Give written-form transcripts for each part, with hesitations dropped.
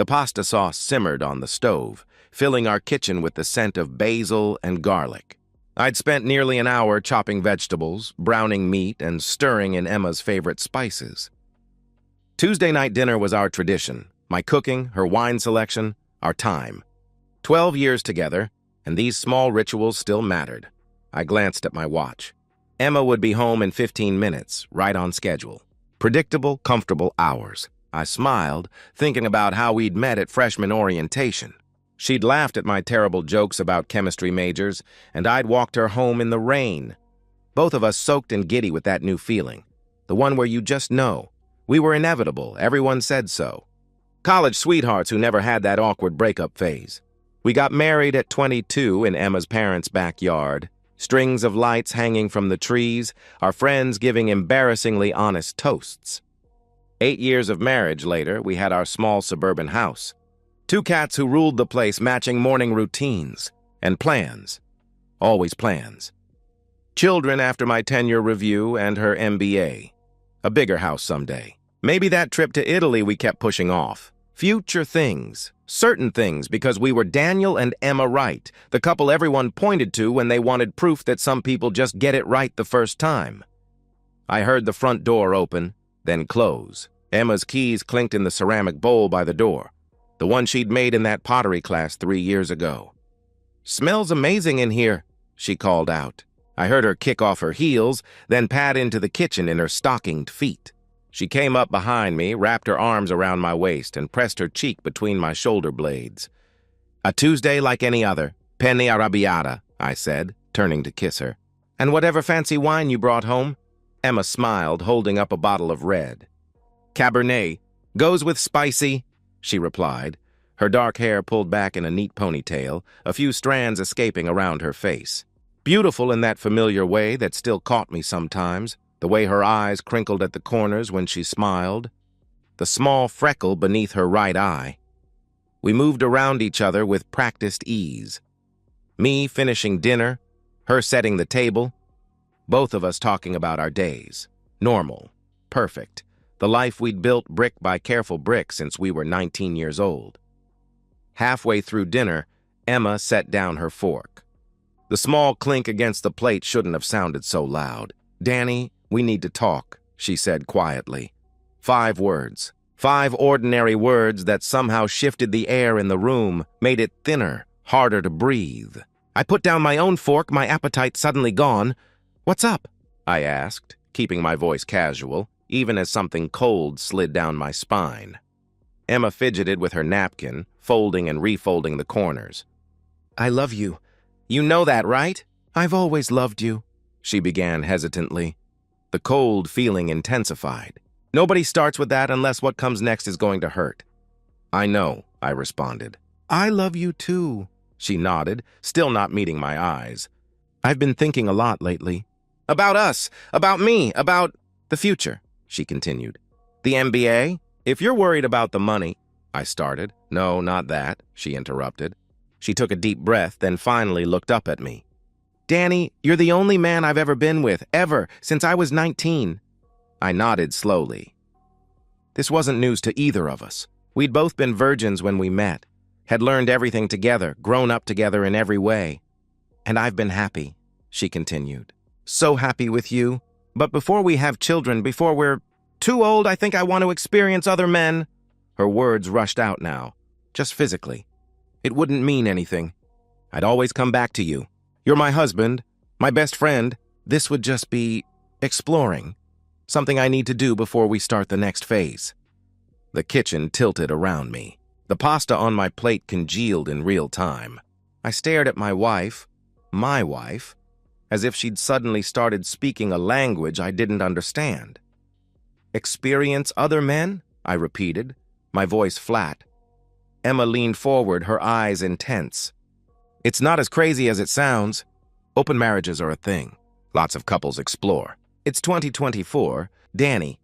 The pasta sauce simmered on the stove, filling our kitchen with the scent of basil and garlic. I'd spent nearly an hour chopping vegetables, browning meat, and stirring in Emma's favorite spices. Tuesday night dinner was our tradition. My cooking, her wine selection, our time. 12 years together, and these small rituals still mattered. I glanced at my watch. Emma would be home in 15 minutes, right on schedule. Predictable, comfortable hours. I smiled, thinking about how we'd met at freshman orientation. She'd laughed at my terrible jokes about chemistry majors, and I'd walked her home in the rain. Both of us soaked and giddy with that new feeling. The one where you just know. We were inevitable, everyone said so. College sweethearts who never had that awkward breakup phase. We got married at 22 in Emma's parents' backyard. Strings of lights hanging from the trees, our friends giving embarrassingly honest toasts. 8 years of marriage later, we had our small suburban house. 2 cats who ruled the place, matching morning routines. And plans. Always plans. Children after my 10-year review and her MBA. A bigger house someday. Maybe that trip to Italy we kept pushing off. Future things. Certain things, because we were Daniel and Emma Wright, the couple everyone pointed to when they wanted proof that some people just get it right the first time. I heard the front door open, then close. Emma's keys clinked in the ceramic bowl by the door, the one she'd made in that pottery class 3 years ago. "Smells amazing in here," she called out. I heard her kick off her heels, then pad into the kitchen in her stockinged feet. She came up behind me, wrapped her arms around my waist, and pressed her cheek between my shoulder blades. "A Tuesday like any other. Penne arrabbiata," I said, turning to kiss her. "And whatever fancy wine you brought home?" Emma smiled, holding up a bottle of red. "Cabernet. Goes with spicy," she replied, her dark hair pulled back in a neat ponytail, a few strands escaping around her face. Beautiful in that familiar way that still caught me sometimes. The way her eyes crinkled at the corners when she smiled, the small freckle beneath her right eye. We moved around each other with practiced ease. Me finishing dinner, her setting the table, both of us talking about our days. Normal, perfect, the life we'd built brick by careful brick since we were 19 years old. Halfway through dinner, Emma set down her fork. The small clink against the plate shouldn't have sounded so loud. "Danny, we need to talk," she said quietly. 5 words. 5 ordinary words that somehow shifted the air in the room, made it thinner, harder to breathe. I put down my own fork, my appetite suddenly gone. "What's up?" I asked, keeping my voice casual, even as something cold slid down my spine. Emma fidgeted with her napkin, folding and refolding the corners. "I love you. You know that, right?" "I've always loved you," she began hesitantly. The cold feeling intensified. "Nobody starts with that unless what comes next is going to hurt." "I know," I responded. "I love you too," she nodded, still not meeting my eyes. "I've been thinking a lot lately. About us, about me, about the future," she continued. "The MBA? If you're worried about the money," I started. "No, not that," she interrupted. She took a deep breath, then finally looked up at me. "Danny, you're the only man I've ever been with, ever, since I was 19. I nodded slowly. This wasn't news to either of us. We'd both been virgins when we met, had learned everything together, grown up together in every way. "And I've been happy," she continued. "So happy with you. But before we have children, before we're too old, I think I want to experience other men." Her words rushed out now, just physically. "It wouldn't mean anything. I'd always come back to you. You're my husband, my best friend. This would just be exploring. Something I need to do before we start the next phase." The kitchen tilted around me. The pasta on my plate congealed in real time. I stared at my wife, as if she'd suddenly started speaking a language I didn't understand. "Experience other men?" I repeated, my voice flat. Emma leaned forward, her eyes intense. "It's not as crazy as it sounds. Open marriages are a thing. Lots of couples explore. It's 2024, Danny.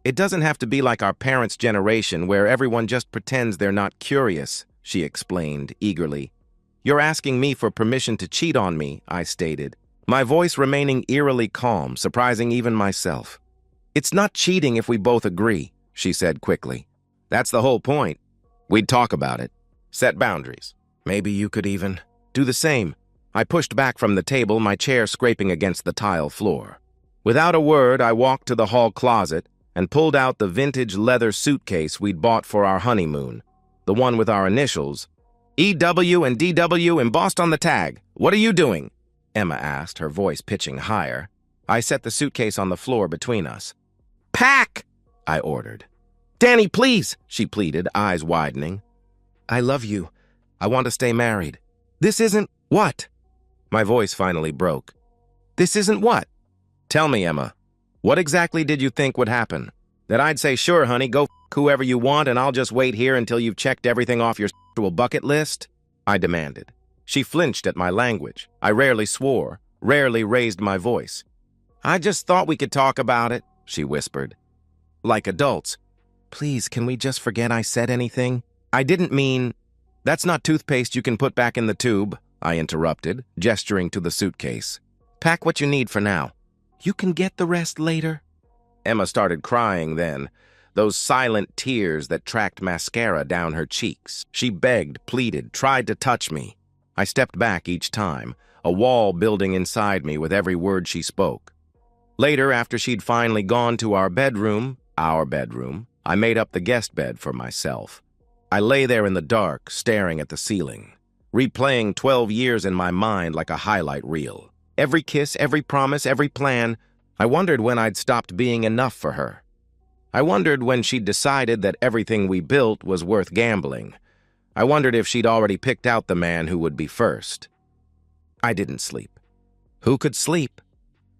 It doesn't have to be like our parents' generation where everyone just pretends they're not curious," she explained eagerly. "You're asking me for permission to cheat on me," I stated, my voice remaining eerily calm, surprising even myself. "It's not cheating if we both agree," she said quickly. "That's the whole point. We'd talk about it, set boundaries. Maybe you could even do the same. I pushed back from the table, my chair scraping against the tile floor. Without a word, I walked to the hall closet and pulled out the vintage leather suitcase we'd bought for our honeymoon, the one with our initials, EW and DW embossed on the tag. What are you doing? Emma asked, her voice pitching higher. I set the suitcase on the floor between us. Pack! I ordered. Danny, please, she pleaded, eyes widening. I love you. I want to stay married. This isn't what? My voice finally broke. This isn't what? Tell me, Emma. What exactly did you think would happen? That I'd say, sure, honey, go f*** whoever you want and I'll just wait here until you've checked everything off your sexual bucket list? I demanded. She flinched at my language. I rarely swore, rarely raised my voice. I just thought we could talk about it, she whispered. Like adults. Please, can we just forget I said anything? I didn't mean... That's not toothpaste you can put back in the tube, I interrupted, gesturing to the suitcase. Pack what you need for now. You can get the rest later. Emma started crying then, those silent tears that tracked mascara down her cheeks. She begged, pleaded, tried to touch me. I stepped back each time, a wall building inside me with every word she spoke. Later, after she'd finally gone to our bedroom, I made up the guest bed for myself. I lay there in the dark, staring at the ceiling, replaying 12 years in my mind like a highlight reel. Every kiss, every promise, every plan. I wondered when I'd stopped being enough for her. I wondered when she'd decided that everything we built was worth gambling. I wondered if she'd already picked out the man who would be first. I didn't sleep. Who could sleep?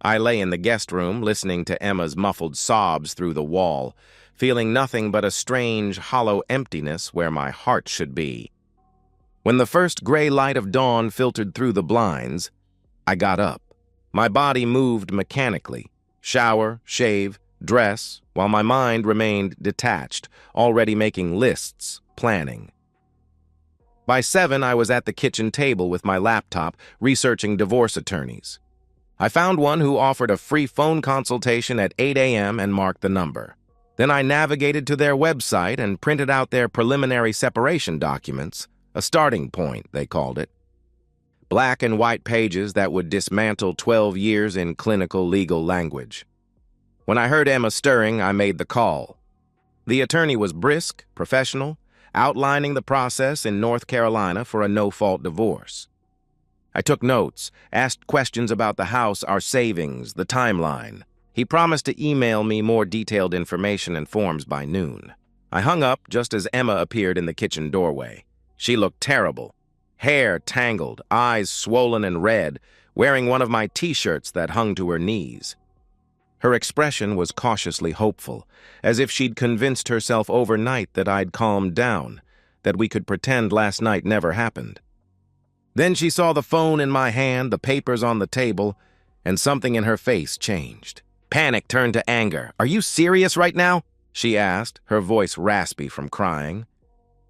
I lay in the guest room, listening to Emma's muffled sobs through the wall, feeling nothing but a strange, hollow emptiness where my heart should be. When the first gray light of dawn filtered through the blinds, I got up. My body moved mechanically, shower, shave, dress, while my mind remained detached, already making lists, planning. By 7, I was at the kitchen table with my laptop, researching divorce attorneys. I found one who offered a free phone consultation at 8 a.m. and marked the number. Then I navigated to their website and printed out their preliminary separation documents, a starting point, they called it. Black and white pages that would dismantle 12 years in clinical legal language. When I heard Emma stirring, I made the call. The attorney was brisk, professional, outlining the process in North Carolina for a no-fault divorce. I took notes, asked questions about the house, our savings, the timeline. He promised to email me more detailed information and forms by noon. I hung up just as Emma appeared in the kitchen doorway. She looked terrible. Hair tangled, eyes swollen and red, wearing one of my t-shirts that hung to her knees. Her expression was cautiously hopeful, as if she'd convinced herself overnight that I'd calmed down, that we could pretend last night never happened. Then she saw the phone in my hand, the papers on the table, and something in her face changed. Panic turned to anger. "Are you serious right now?" she asked, her voice raspy from crying.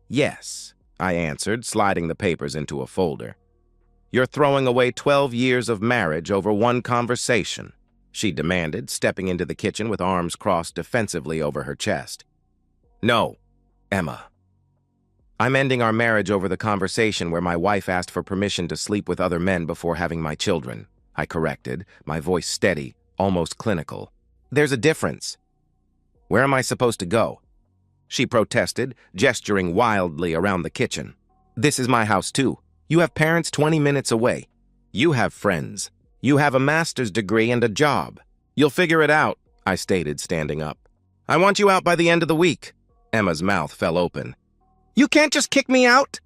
"Yes," I answered, sliding the papers into a folder. "You're throwing away 12 years of marriage over one conversation," she demanded, stepping into the kitchen with arms crossed defensively over her chest. "No, Emma. I'm ending our marriage over the conversation where my wife asked for permission to sleep with other men before having my children," I corrected, my voice steady, almost clinical. "There's a difference. Where am I supposed to go?" she protested, gesturing wildly around the kitchen. "This is my house, too. You have parents 20 minutes away. You have friends. You have a master's degree and a job. You'll figure it out," I stated, standing up. "I want you out by the end of the week." Emma's mouth fell open. "You can't just kick me out!"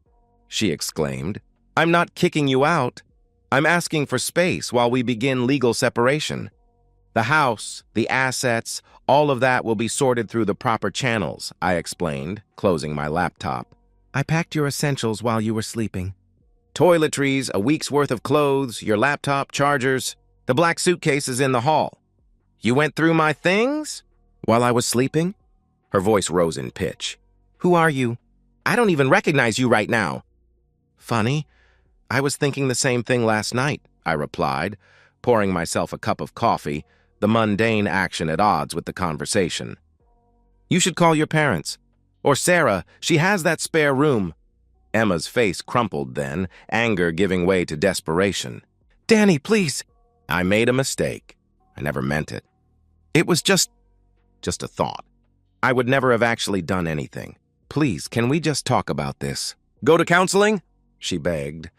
she exclaimed. "I'm not kicking you out. I'm asking for space while we begin legal separation. The house, the assets, all of that will be sorted through the proper channels," I explained, closing my laptop. "I packed your essentials while you were sleeping. Toiletries, a week's worth of clothes, your laptop, chargers. The black suitcase is in the hall. You went through my things? While I was sleeping?" Her voice rose in pitch. "Who are you? I don't even recognize you right now." "Funny. I was thinking the same thing last night," I replied, pouring myself a cup of coffee, the mundane action at odds with the conversation. "You should call your parents. Or Sarah, she has that spare room. Emma's face crumpled then, anger giving way to desperation. Danny, please. I made a mistake. I never meant it. It was just a thought. I would never have actually done anything. Please, can we just talk about this? Go to counseling? She begged.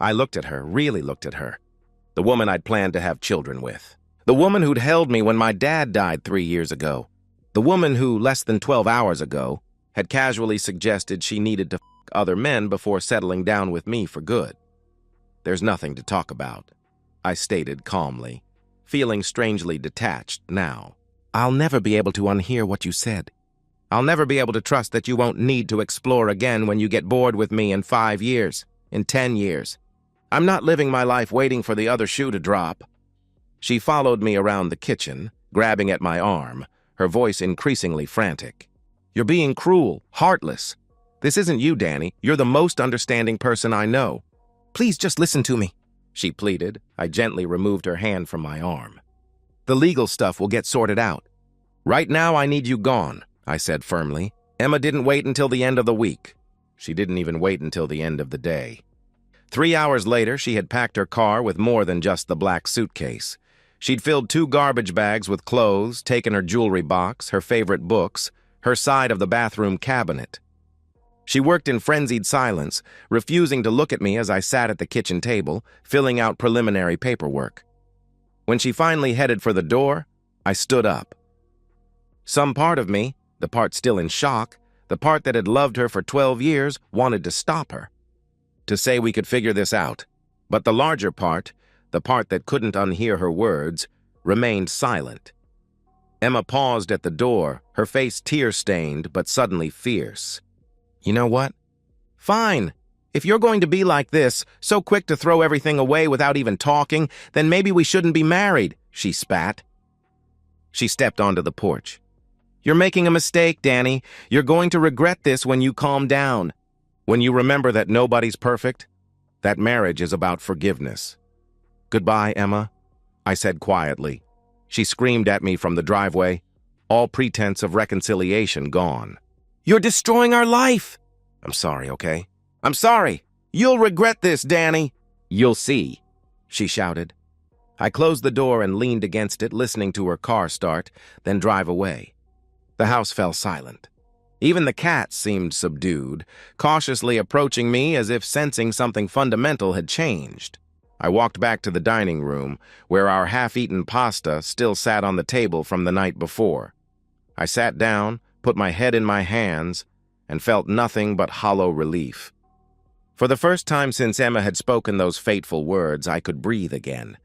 I looked at her, really looked at her. The woman I'd planned to have children with. The woman who'd held me when my dad died 3 years ago. The woman who, less than 12 hours ago, had casually suggested she needed to f*** other men before settling down with me for good. There's nothing to talk about, I stated calmly, feeling strangely detached now. I'll never be able to unhear what you said. I'll never be able to trust that you won't need to explore again when you get bored with me in 5 years, in 10 years. I'm not living my life waiting for the other shoe to drop. She followed me around the kitchen, grabbing at my arm, her voice increasingly frantic. You're being cruel, heartless. This isn't you, Danny. You're the most understanding person I know. Please just listen to me, she pleaded. I gently removed her hand from my arm. The legal stuff will get sorted out. Right now, I need you gone, I said firmly. Emma didn't wait until the end of the week. She didn't even wait until the end of the day. 3 hours later, she had packed her car with more than just the black suitcase. She'd filled 2 garbage bags with clothes, taken her jewelry box, her favorite books, her side of the bathroom cabinet. She worked in frenzied silence, refusing to look at me as I sat at the kitchen table, filling out preliminary paperwork. When she finally headed for the door, I stood up. Some part of me, the part still in shock, the part that had loved her for 12 years, wanted to stop her. To say we could figure this out. But the larger part, the part that couldn't unhear her words, remained silent. Emma paused at the door, her face tear-stained but suddenly fierce. You know what? Fine. If you're going to be like this, so quick to throw everything away without even talking, then maybe we shouldn't be married, she spat. She stepped onto the porch. You're making a mistake, Danny. You're going to regret this when you calm down. When you remember that nobody's perfect, that marriage is about forgiveness. Goodbye, Emma, I said quietly. She screamed at me from the driveway, all pretense of reconciliation gone. You're destroying our life. I'm sorry, okay? I'm sorry. You'll regret this, Danny. You'll see, she shouted. I closed the door and leaned against it, listening to her car start, then drive away. The house fell silent. Even the cats seemed subdued, cautiously approaching me as if sensing something fundamental had changed. I walked back to the dining room, where our half-eaten pasta still sat on the table from the night before. I sat down, put my head in my hands, and felt nothing but hollow relief. For the first time since Emma had spoken those fateful words, I could breathe again.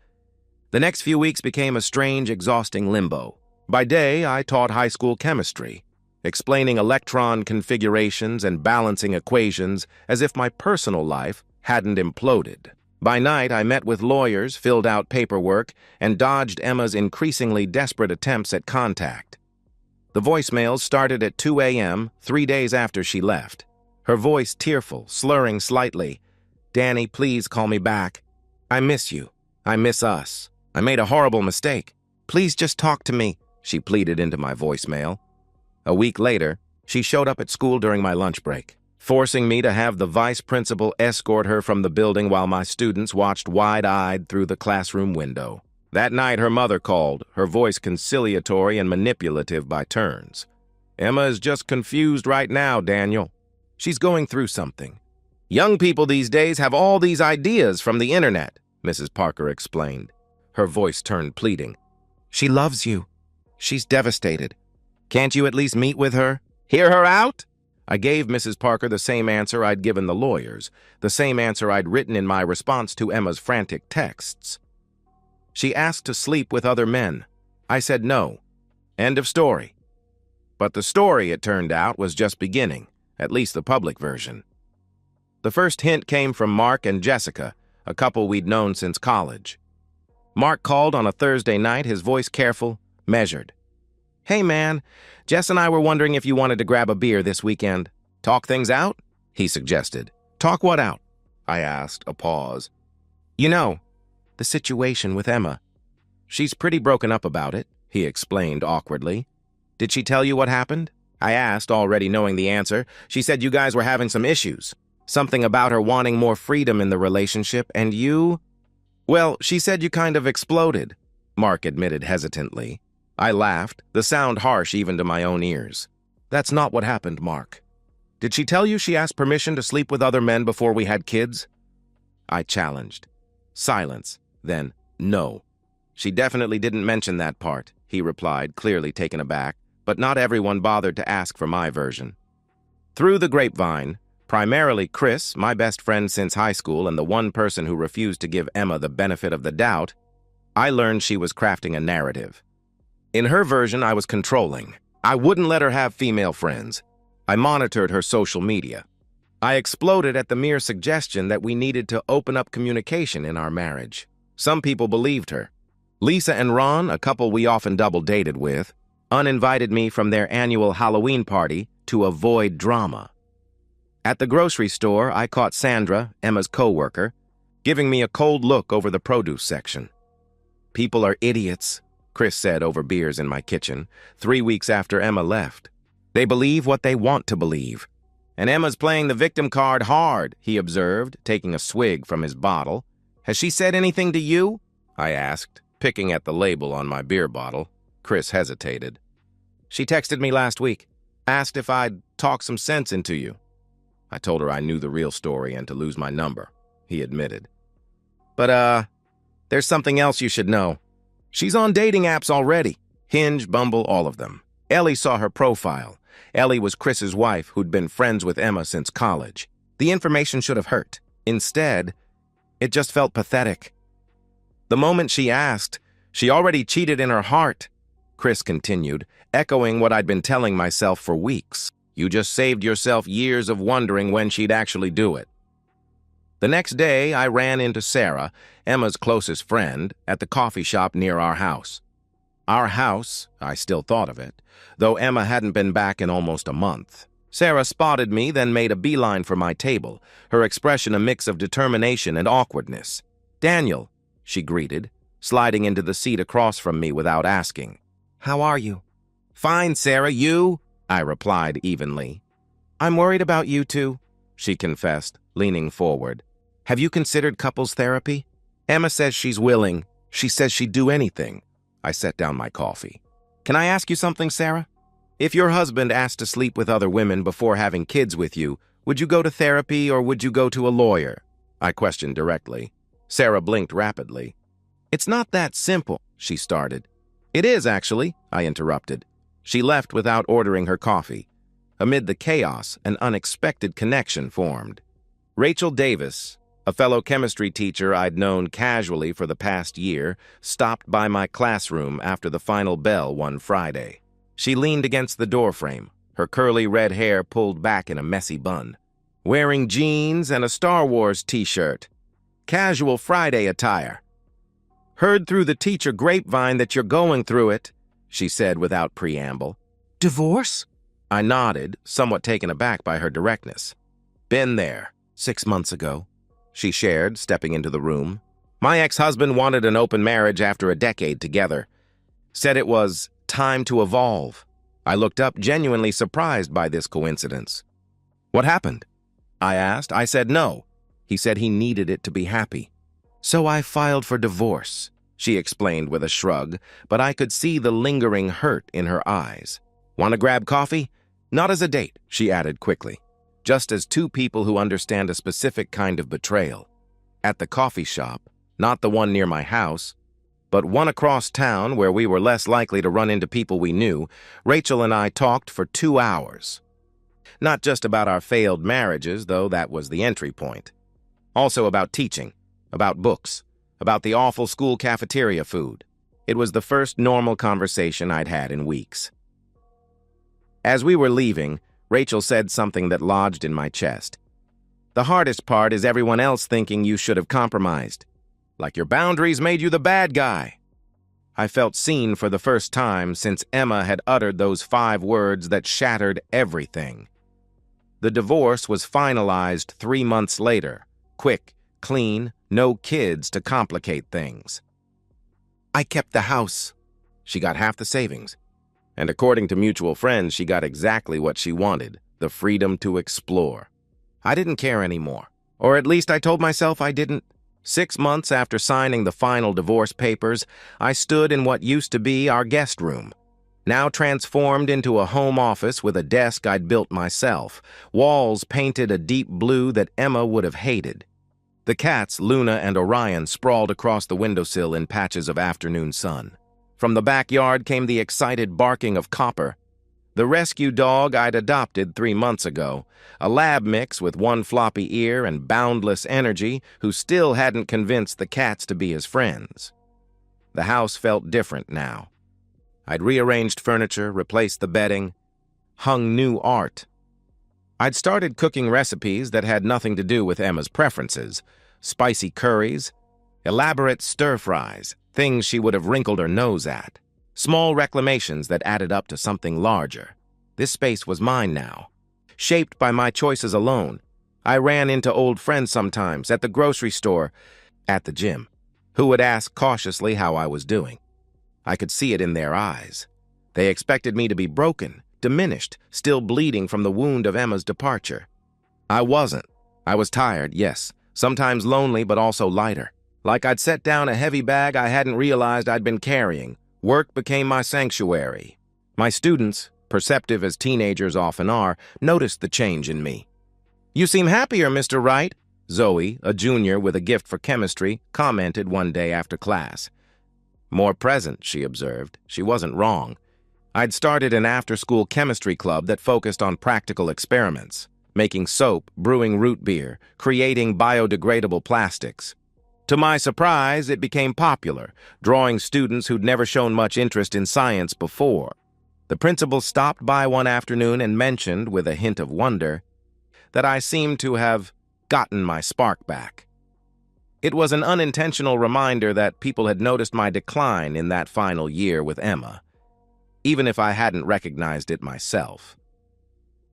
The next few weeks became a strange, exhausting limbo. By day, I taught high school chemistry, explaining electron configurations and balancing equations as if my personal life hadn't imploded. By night, I met with lawyers, filled out paperwork, and dodged Emma's increasingly desperate attempts at contact. The voicemails started at 2 a.m., 3 days after she left. Her voice tearful, slurring slightly. Danny, please call me back. I miss you. I miss us. I made a horrible mistake. Please just talk to me, she pleaded into my voicemail. A week later, she showed up at school during my lunch break, forcing me to have the vice principal escort her from the building while my students watched wide-eyed through the classroom window. That night, her mother called, her voice conciliatory and manipulative by turns. Emma is just confused right now, Daniel. She's going through something. Young people these days have all these ideas from the internet, Mrs. Parker explained. Her voice turned pleading. She loves you. She's devastated. Can't you at least meet with her? Hear her out? I gave Mrs. Parker the same answer I'd given the lawyers, the same answer I'd written in my response to Emma's frantic texts. She asked to sleep with other men. I said no. End of story. But the story, it turned out, was just beginning, at least the public version. The first hint came from Mark and Jessica, a couple we'd known since college. Mark called on a Thursday night, his voice careful, measured. Hey man, Jess and I were wondering if you wanted to grab a beer this weekend. Talk things out? He suggested. Talk what out? I asked, a pause. You know, the situation with Emma. She's pretty broken up about it, he explained awkwardly. Did she tell you what happened? I asked, already knowing the answer. She said you guys were having some issues. Something about her wanting more freedom in the relationship, and you... Well, she said you kind of exploded, Mark admitted hesitantly. I laughed, the sound harsh even to my own ears. That's not what happened, Mark. Did she tell you she asked permission to sleep with other men before we had kids? I challenged. Silence. Then, no. She definitely didn't mention that part, he replied, clearly taken aback, but not everyone bothered to ask for my version. Through the grapevine, primarily Chris, my best friend since high school and the one person who refused to give Emma the benefit of the doubt, I learned she was crafting a narrative. In her version, I was controlling. I wouldn't let her have female friends. I monitored her social media. I exploded at the mere suggestion that we needed to open up communication in our marriage. Some people believed her. Lisa and Ron, a couple we often double-dated with, uninvited me from their annual Halloween party to avoid drama. At the grocery store, I caught Sandra, Emma's co-worker, giving me a cold look over the produce section. People are idiots, Chris said over beers in my kitchen, 3 weeks after Emma left. They believe what they want to believe. And Emma's playing the victim card hard, he observed, taking a swig from his bottle. Has she said anything to you? I asked, picking at the label on my beer bottle. Chris hesitated. She texted me last week, asked if I'd talk some sense into you. I told her I knew the real story and to lose my number, he admitted. But, there's something else you should know. She's on dating apps already. Hinge, Bumble, all of them. Ellie saw her profile. Ellie was Chris's wife who'd been friends with Emma since college. The information should have hurt. Instead, it just felt pathetic. The moment she asked, she already cheated in her heart, Chris continued, echoing what I'd been telling myself for weeks. You just saved yourself years of wondering when she'd actually do it. The next day, I ran into Sarah, Emma's closest friend, at the coffee shop near our house. Our house, I still thought of it, though Emma hadn't been back in almost a month. Sarah spotted me, then made a beeline for my table, her expression a mix of determination and awkwardness. Daniel, she greeted, sliding into the seat across from me without asking. How are you? Fine, Sarah, you? I replied evenly. I'm worried about you too, she confessed, leaning forward. Have you considered couples therapy? Emma says she's willing. She says she'd do anything. I set down my coffee. Can I ask you something, Sarah? If your husband asked to sleep with other women before having kids with you, would you go to therapy or would you go to a lawyer? I questioned directly. Sarah blinked rapidly. It's not that simple, she started. It is, actually, I interrupted. She left without ordering her coffee. Amid the chaos, an unexpected connection formed. Rachel Davis, a fellow chemistry teacher I'd known casually for the past year, stopped by my classroom after the final bell one Friday. She leaned against the doorframe, her curly red hair pulled back in a messy bun. Wearing jeans and a Star Wars t-shirt. Casual Friday attire. Heard through the teacher grapevine that you're going through it, she said without preamble. Divorce? I nodded, somewhat taken aback by her directness. Been there, 6 months ago, she shared, stepping into the room. My ex-husband wanted an open marriage after a decade together. Said it was time to evolve. I looked up, genuinely surprised by this coincidence. What happened? I asked. I said no. He said he needed it to be happy. So I filed for divorce, she explained with a shrug, but I could see the lingering hurt in her eyes. Want to grab coffee? Not as a date, she added quickly. Just as two people who understand a specific kind of betrayal. At the coffee shop, not the one near my house, but one across town where we were less likely to run into people we knew, Rachel and I talked for 2 hours. Not just about our failed marriages, though that was the entry point. Also about teaching, about books, about the awful school cafeteria food. It was the first normal conversation I'd had in weeks. As we were leaving, Rachel said something that lodged in my chest. The hardest part is everyone else thinking you should have compromised. Like your boundaries made you the bad guy. I felt seen for the first time since Emma had uttered those 5 words that shattered everything. The divorce was finalized 3 months later. Quick, clean, no kids to complicate things. I kept the house. She got half the savings. And according to mutual friends, she got exactly what she wanted, the freedom to explore. I didn't care anymore. Or at least I told myself I didn't. 6 months after signing the final divorce papers, I stood in what used to be our guest room, now transformed into a home office with a desk I'd built myself, walls painted a deep blue that Emma would have hated. The cats, Luna and Orion, sprawled across the windowsill in patches of afternoon sun. From the backyard came the excited barking of Copper, the rescue dog I'd adopted 3 months ago, a lab mix with one floppy ear and boundless energy who still hadn't convinced the cats to be his friends. The house felt different now. I'd rearranged furniture, replaced the bedding, hung new art. I'd started cooking recipes that had nothing to do with Emma's preferences: spicy curries, elaborate stir-fries, things she would have wrinkled her nose at. Small reclamations that added up to something larger. This space was mine now. Shaped by my choices alone, I ran into old friends sometimes, at the grocery store, at the gym, who would ask cautiously how I was doing. I could see it in their eyes. They expected me to be broken, diminished, still bleeding from the wound of Emma's departure. I wasn't. I was tired, yes, sometimes lonely but also lighter. Like I'd set down a heavy bag I hadn't realized I'd been carrying. Work became my sanctuary. My students, perceptive as teenagers often are, noticed the change in me. "You seem happier, Mr. Wright," Zoe, a junior with a gift for chemistry, commented one day after class. "More present," she observed. She wasn't wrong. I'd started an after-school chemistry club that focused on practical experiments, making soap, brewing root beer, creating biodegradable plastics. To my surprise, it became popular, drawing students who'd never shown much interest in science before. The principal stopped by one afternoon and mentioned, with a hint of wonder, that I seemed to have gotten my spark back. It was an unintentional reminder that people had noticed my decline in that final year with Emma, even if I hadn't recognized it myself.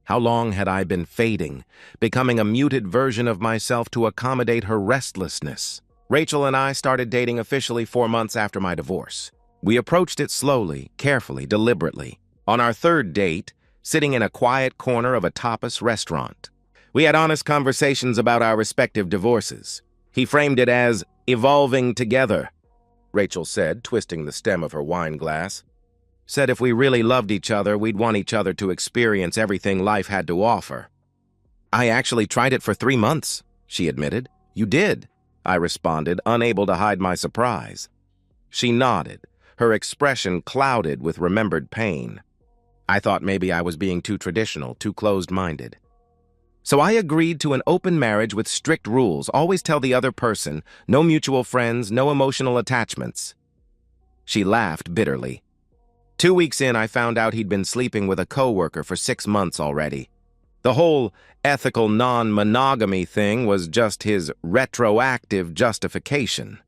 How long had I been fading, becoming a muted version of myself to accommodate her restlessness? Rachel and I started dating officially 4 months after my divorce. We approached it slowly, carefully, deliberately. On our third date, sitting in a quiet corner of a tapas restaurant, we had honest conversations about our respective divorces. He framed it as evolving together, Rachel said, twisting the stem of her wine glass. Said if we really loved each other, we'd want each other to experience everything life had to offer. "I actually tried it for 3 months, she admitted. "You did," I responded, unable to hide my surprise. She nodded, her expression clouded with remembered pain. I thought maybe I was being too traditional, too closed-minded. "So I agreed to an open marriage with strict rules. Always tell the other person, no mutual friends, no emotional attachments." She laughed bitterly. 2 weeks in, I found out he'd been sleeping with a coworker for 6 months already. The whole ethical non-monogamy thing was just his retroactive justification.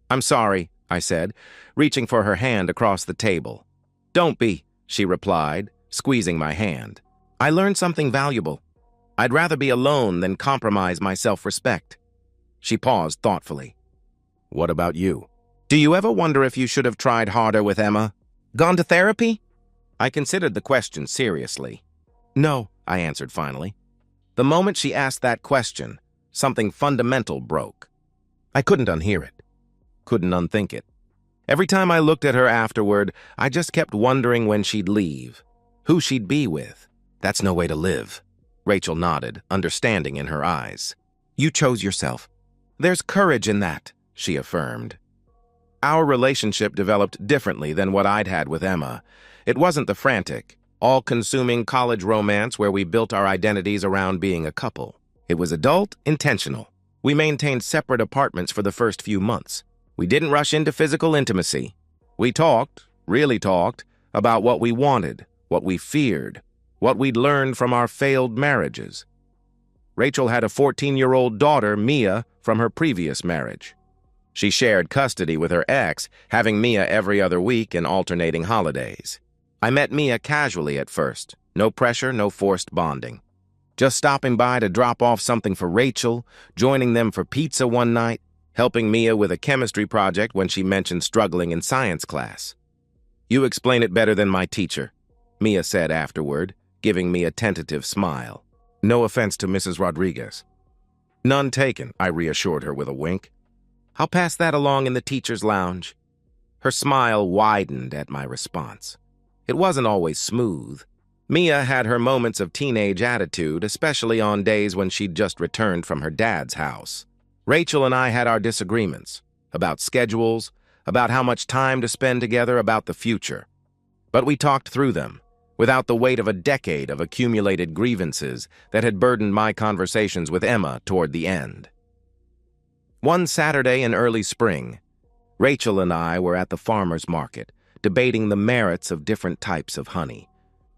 "I'm sorry," I said, reaching for her hand across the table. "Don't be," she replied, squeezing my hand. "I learned something valuable. I'd rather be alone than compromise my self-respect." She paused thoughtfully. "What about you? Do you ever wonder if you should have tried harder with Emma? Gone to therapy?" I considered the question seriously. "No," I answered finally. The moment she asked that question, something fundamental broke. I couldn't unhear it, couldn't unthink it. Every time I looked at her afterward, I just kept wondering when she'd leave, who she'd be with. "That's no way to live." Rachel nodded, understanding in her eyes. "You chose yourself. There's courage in that," she affirmed. Our relationship developed differently than what I'd had with Emma. It wasn't the frantic, all-consuming college romance where we built our identities around being a couple. It was adult, intentional. We maintained separate apartments for the first few months. We didn't rush into physical intimacy. We talked, really talked, about what we wanted, what we feared, what we'd learned from our failed marriages. Rachel had a 14-year-old daughter, Mia, from her previous marriage. She shared custody with her ex, having Mia every other week in alternating holidays. I met Mia casually at first. No pressure, no forced bonding. Just stopping by to drop off something for Rachel, joining them for pizza one night, helping Mia with a chemistry project when she mentioned struggling in science class. "You explain it better than my teacher," Mia said afterward, giving me a tentative smile. No offense to Mrs. Rodriguez. None taken, I reassured her with a wink. I'll pass that along in the teacher's lounge. Her smile widened at my response. It wasn't always smooth. Mia had her moments of teenage attitude, especially on days when she'd just returned from her dad's house. Rachel and I had our disagreements about schedules, about how much time to spend together, about the future. But we talked through them, without the weight of a decade of accumulated grievances that had burdened my conversations with Emma toward the end. One Saturday in early spring, Rachel and I were at the farmer's market, debating the merits of different types of honey,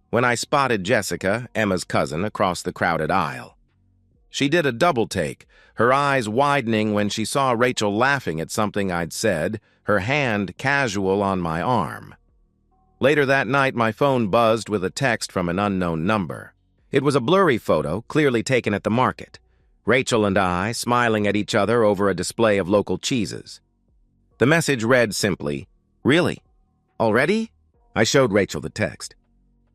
when I spotted Jessica, Emma's cousin, across the crowded aisle. She did a double take, her eyes widening when she saw Rachel laughing at something I'd said, her hand casual on my arm. Later that night, my phone buzzed with a text from an unknown number. It was a blurry photo, clearly taken at the market. Rachel and I, smiling at each other over a display of local cheeses. The message read simply, "Really? Already?" I showed Rachel the text.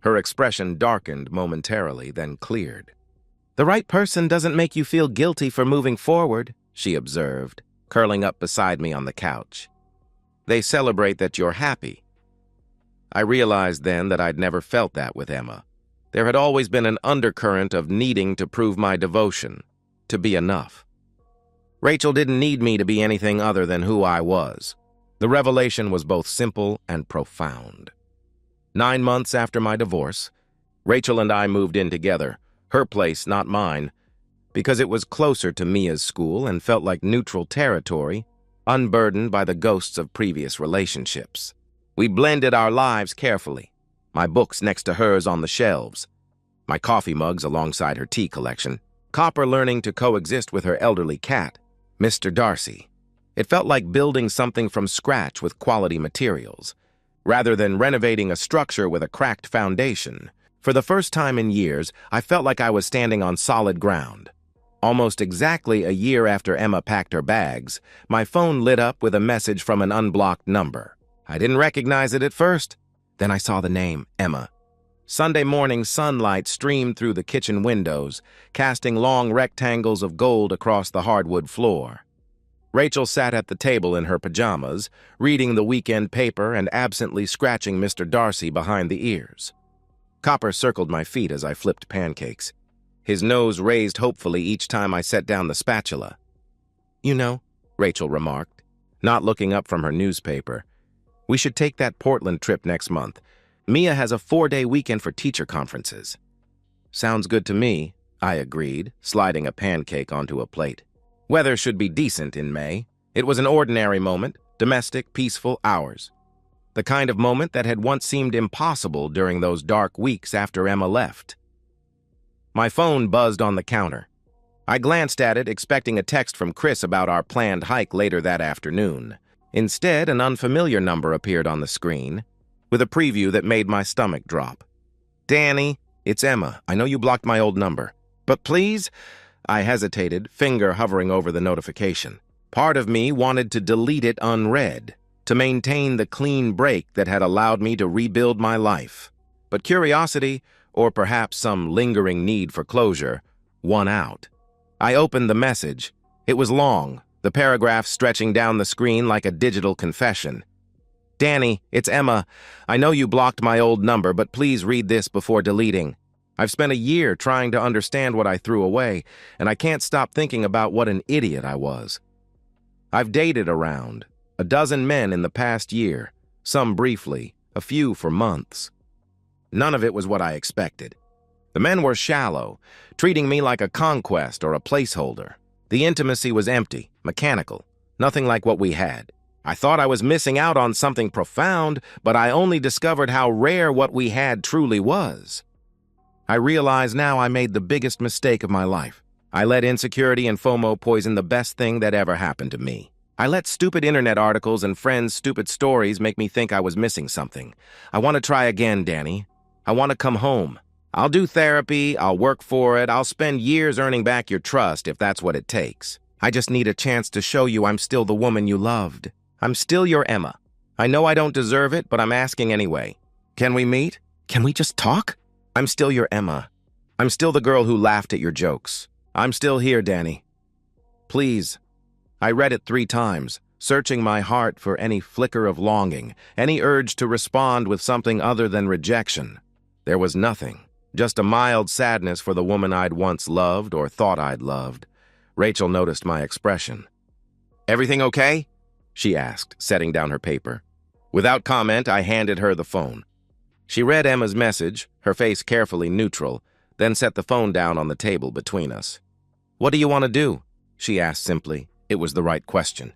Her expression darkened momentarily, then cleared. "The right person doesn't make you feel guilty for moving forward," she observed, curling up beside me on the couch. "They celebrate that you're happy." I realized then that I'd never felt that with Emma. There had always been an undercurrent of needing to prove my devotion, to be enough. Rachel didn't need me to be anything other than who I was. The revelation was both simple and profound. 9 months after my divorce, Rachel and I moved in together, her place, not mine, because it was closer to Mia's school and felt like neutral territory, unburdened by the ghosts of previous relationships. We blended our lives carefully, my books next to hers on the shelves, my coffee mugs alongside her tea collection, Copper learning to coexist with her elderly cat, Mr. Darcy. It felt like building something from scratch with quality materials, rather than renovating a structure with a cracked foundation. For the first time in years, I felt like I was standing on solid ground. Almost exactly a year after Emma packed her bags, my phone lit up with a message from an unblocked number. I didn't recognize it at first. Then I saw the name, Emma. Sunday morning sunlight streamed through the kitchen windows, casting long rectangles of gold across the hardwood floor. Rachel sat at the table in her pajamas, reading the weekend paper and absently scratching Mr. Darcy behind the ears. Copper circled my feet as I flipped pancakes. His nose raised hopefully each time I set down the spatula. "You know," Rachel remarked, not looking up from her newspaper, "we should take that Portland trip next month. Mia has a 4-day weekend for teacher conferences." "Sounds good to me," I agreed, sliding a pancake onto a plate. Weather should be decent in May. It was an ordinary moment, domestic, peaceful hours. The kind of moment that had once seemed impossible during those dark weeks after Emma left. My phone buzzed on the counter. I glanced at it, expecting a text from Chris about our planned hike later that afternoon. Instead, an unfamiliar number appeared on the screen, with a preview that made my stomach drop. "Danny, it's Emma. I know you blocked my old number, but please—" I hesitated, finger hovering over the notification. Part of me wanted to delete it unread, to maintain the clean break that had allowed me to rebuild my life. But curiosity, or perhaps some lingering need for closure, won out. I opened the message. It was long, the paragraph stretching down the screen like a digital confession. "Danny, it's Emma. I know you blocked my old number, but please read this before deleting. I've spent a year trying to understand what I threw away, and I can't stop thinking about what an idiot I was. I've dated around 12 men in the past year, some briefly, a few for months. None of it was what I expected. The men were shallow, treating me like a conquest or a placeholder. The intimacy was empty, mechanical, nothing like what we had. I thought I was missing out on something profound, but I only discovered how rare what we had truly was. I realize now I made the biggest mistake of my life. I let insecurity and FOMO poison the best thing that ever happened to me. I let stupid internet articles and friends' stupid stories make me think I was missing something. I want to try again, Danny. I want to come home. I'll do therapy, I'll work for it, I'll spend years earning back your trust if that's what it takes. I just need a chance to show you I'm still the woman you loved. I'm still your Emma. I know I don't deserve it, but I'm asking anyway. Can we meet? Can we just talk? I'm still your Emma. I'm still the girl who laughed at your jokes. I'm still here, Danny. Please. I read it 3 times, searching my heart for any flicker of longing, any urge to respond with something other than rejection. There was nothing, just a mild sadness for the woman I'd once loved or thought I'd loved. Rachel noticed my expression. Everything okay? She asked, setting down her paper. Without comment, I handed her the phone. She read Emma's message, her face carefully neutral, then set the phone down on the table between us. What do you want to do? She asked simply. It was the right question.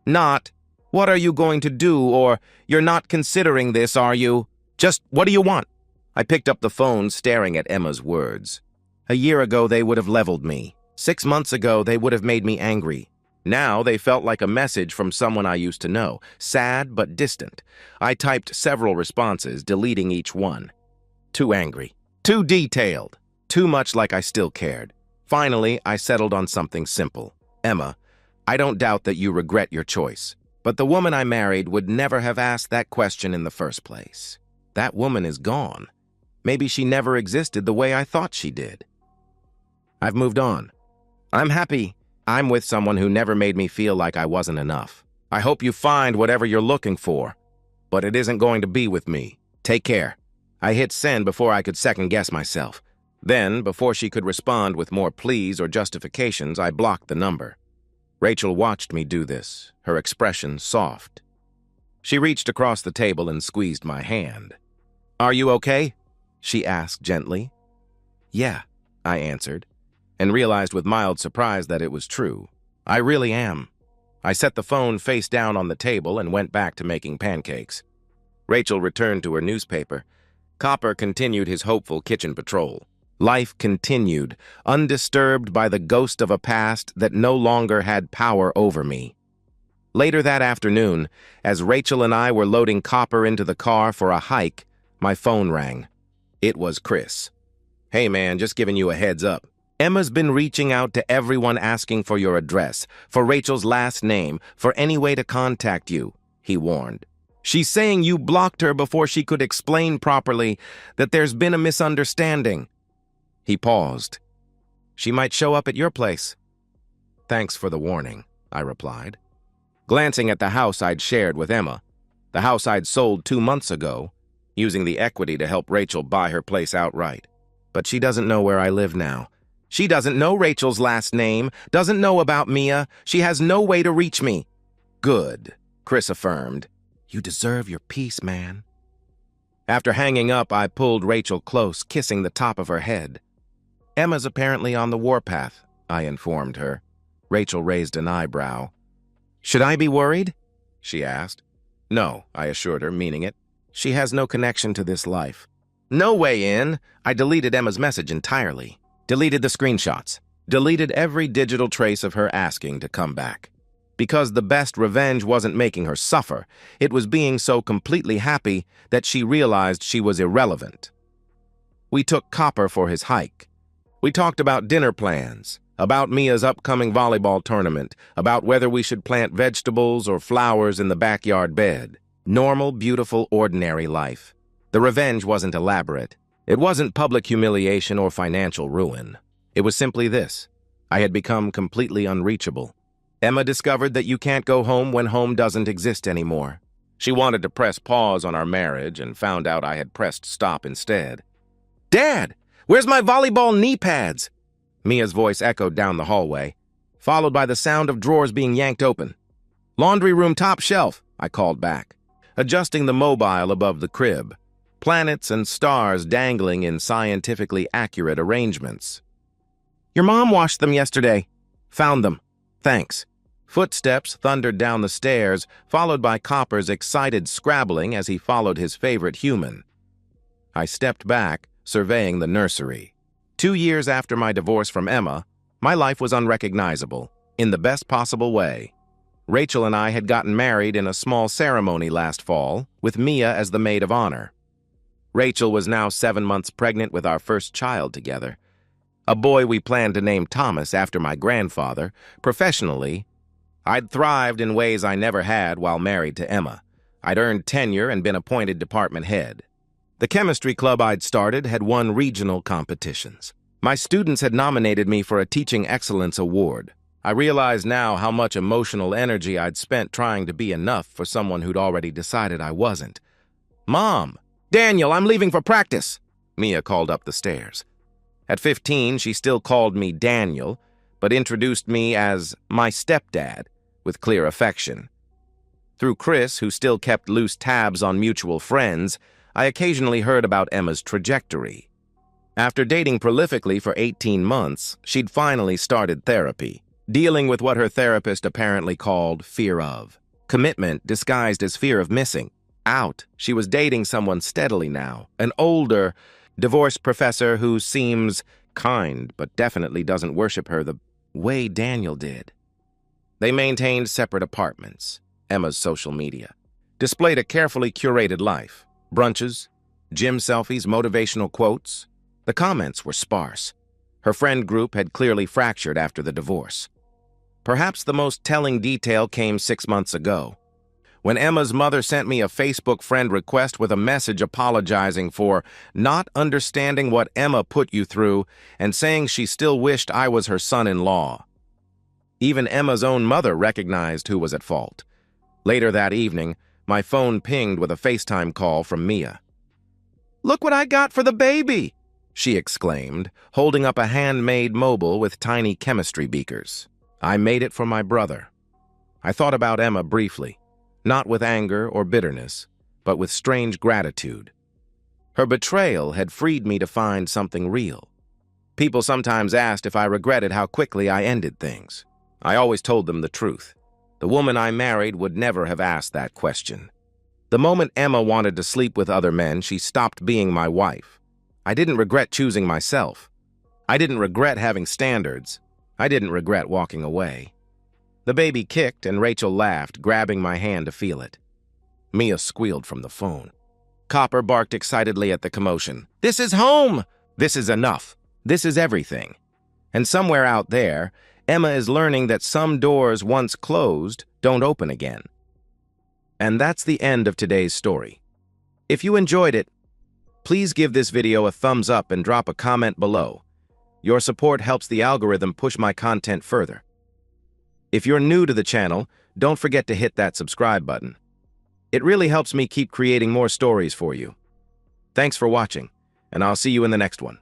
Not, what are you going to do, or you're not considering this, are you? Just, what do you want? I picked up the phone, staring at Emma's words. A year ago, they would have leveled me. 6 months ago, they would have made me angry. Now, they felt like a message from someone I used to know, sad but distant. I typed several responses, deleting each one. Too angry, too detailed, too much like I still cared. Finally, I settled on something simple. Emma, I don't doubt that you regret your choice, but the woman I married would never have asked that question in the first place. That woman is gone. Maybe she never existed the way I thought she did. I've moved on. I'm happy. I'm with someone who never made me feel like I wasn't enough. I hope you find whatever you're looking for, but it isn't going to be with me. Take care. I hit send before I could second-guess myself. Then, before she could respond with more pleas or justifications, I blocked the number. Rachel watched me do this, her expression soft. She reached across the table and squeezed my hand. Are you okay? She asked gently. Yeah, I answered, and realized with mild surprise that it was true. I really am. I set the phone face down on the table and went back to making pancakes. Rachel returned to her newspaper. Copper continued his hopeful kitchen patrol. Life continued, undisturbed by the ghost of a past that no longer had power over me. Later that afternoon, as Rachel and I were loading Copper into the car for a hike, my phone rang. It was Chris. Hey man, just giving you a heads up. Emma's been reaching out to everyone asking for your address, for Rachel's last name, for any way to contact you, he warned. She's saying you blocked her before she could explain properly that there's been a misunderstanding. He paused. She might show up at your place. Thanks for the warning, I replied. Glancing at the house I'd shared with Emma, the house I'd sold 2 months ago, using the equity to help Rachel buy her place outright. But she doesn't know where I live now. She doesn't know Rachel's last name, doesn't know about Mia. She has no way to reach me. Good, Chris affirmed. You deserve your peace, man. After hanging up, I pulled Rachel close, kissing the top of her head. Emma's apparently on the warpath, I informed her. Rachel raised an eyebrow. Should I be worried? She asked. No, I assured her, meaning it. She has no connection to this life. No way in. I deleted Emma's message entirely. Deleted the screenshots. Deleted every digital trace of her asking to come back. Because the best revenge wasn't making her suffer. It was being so completely happy that she realized she was irrelevant. We took Copper for his hike. We talked about dinner plans, about Mia's upcoming volleyball tournament, about whether we should plant vegetables or flowers in the backyard bed. Normal, beautiful, ordinary life. The revenge wasn't elaborate. It wasn't public humiliation or financial ruin. It was simply this. I had become completely unreachable. Emma discovered that you can't go home when home doesn't exist anymore. She wanted to press pause on our marriage and found out I had pressed stop instead. Dad! Where's my volleyball knee pads? Mia's voice echoed down the hallway, followed by the sound of drawers being yanked open. Laundry room top shelf, I called back, adjusting the mobile above the crib. Planets and stars dangling in scientifically accurate arrangements. Your mom washed them yesterday. Found them. Thanks. Footsteps thundered down the stairs, followed by Copper's excited scrabbling as he followed his favorite human. I stepped back, surveying the nursery. 2 years after my divorce from Emma, my life was unrecognizable, in the best possible way. Rachel and I had gotten married in a small ceremony last fall, with Mia as the maid of honor. Rachel was now 7 months pregnant with our first child together. A boy we planned to name Thomas after my grandfather. Professionally, I'd thrived in ways I never had while married to Emma. I'd earned tenure and been appointed department head. The chemistry club I'd started had won regional competitions. My students had nominated me for a Teaching Excellence Award. I realize now how much emotional energy I'd spent trying to be enough for someone who'd already decided I wasn't. "Mom! Daniel, I'm leaving for practice!" Mia called up the stairs. At 15, she still called me Daniel, but introduced me as my stepdad, with clear affection. Through Chris, who still kept loose tabs on mutual friends, I occasionally heard about Emma's trajectory. After dating prolifically for 18 months, she'd finally started therapy, dealing with what her therapist apparently called fear of. Commitment disguised as fear of missing out. She was dating someone steadily now, an older, divorced professor who seems kind but definitely doesn't worship her the way Daniel did. They maintained separate apartments. Emma's social media displayed a carefully curated life. Brunches, gym selfies, motivational quotes. The comments were sparse. Her friend group had clearly fractured after the divorce. Perhaps the most telling detail came 6 months ago, when Emma's mother sent me a Facebook friend request with a message apologizing for not understanding what Emma put you through and saying she still wished I was her son-in-law. Even Emma's own mother recognized who was at fault. Later that evening, my phone pinged with a FaceTime call from Mia. "Look what I got for the baby!" she exclaimed, holding up a handmade mobile with tiny chemistry beakers. I made it for my brother. I thought about Emma briefly, not with anger or bitterness, but with strange gratitude. Her betrayal had freed me to find something real. People sometimes asked if I regretted how quickly I ended things. I always told them the truth. The woman I married would never have asked that question. The moment Emma wanted to sleep with other men, she stopped being my wife. I didn't regret choosing myself. I didn't regret having standards. I didn't regret walking away. The baby kicked and Rachel laughed, grabbing my hand to feel it. Mia squealed from the phone. Copper barked excitedly at the commotion. "This is home! This is enough! This is everything!" And somewhere out there, Emma is learning that some doors once closed don't open again. And that's the end of today's story. If you enjoyed it, please give this video a thumbs up and drop a comment below. Your support helps the algorithm push my content further. If you're new to the channel, don't forget to hit that subscribe button. It really helps me keep creating more stories for you. Thanks for watching, and I'll see you in the next one.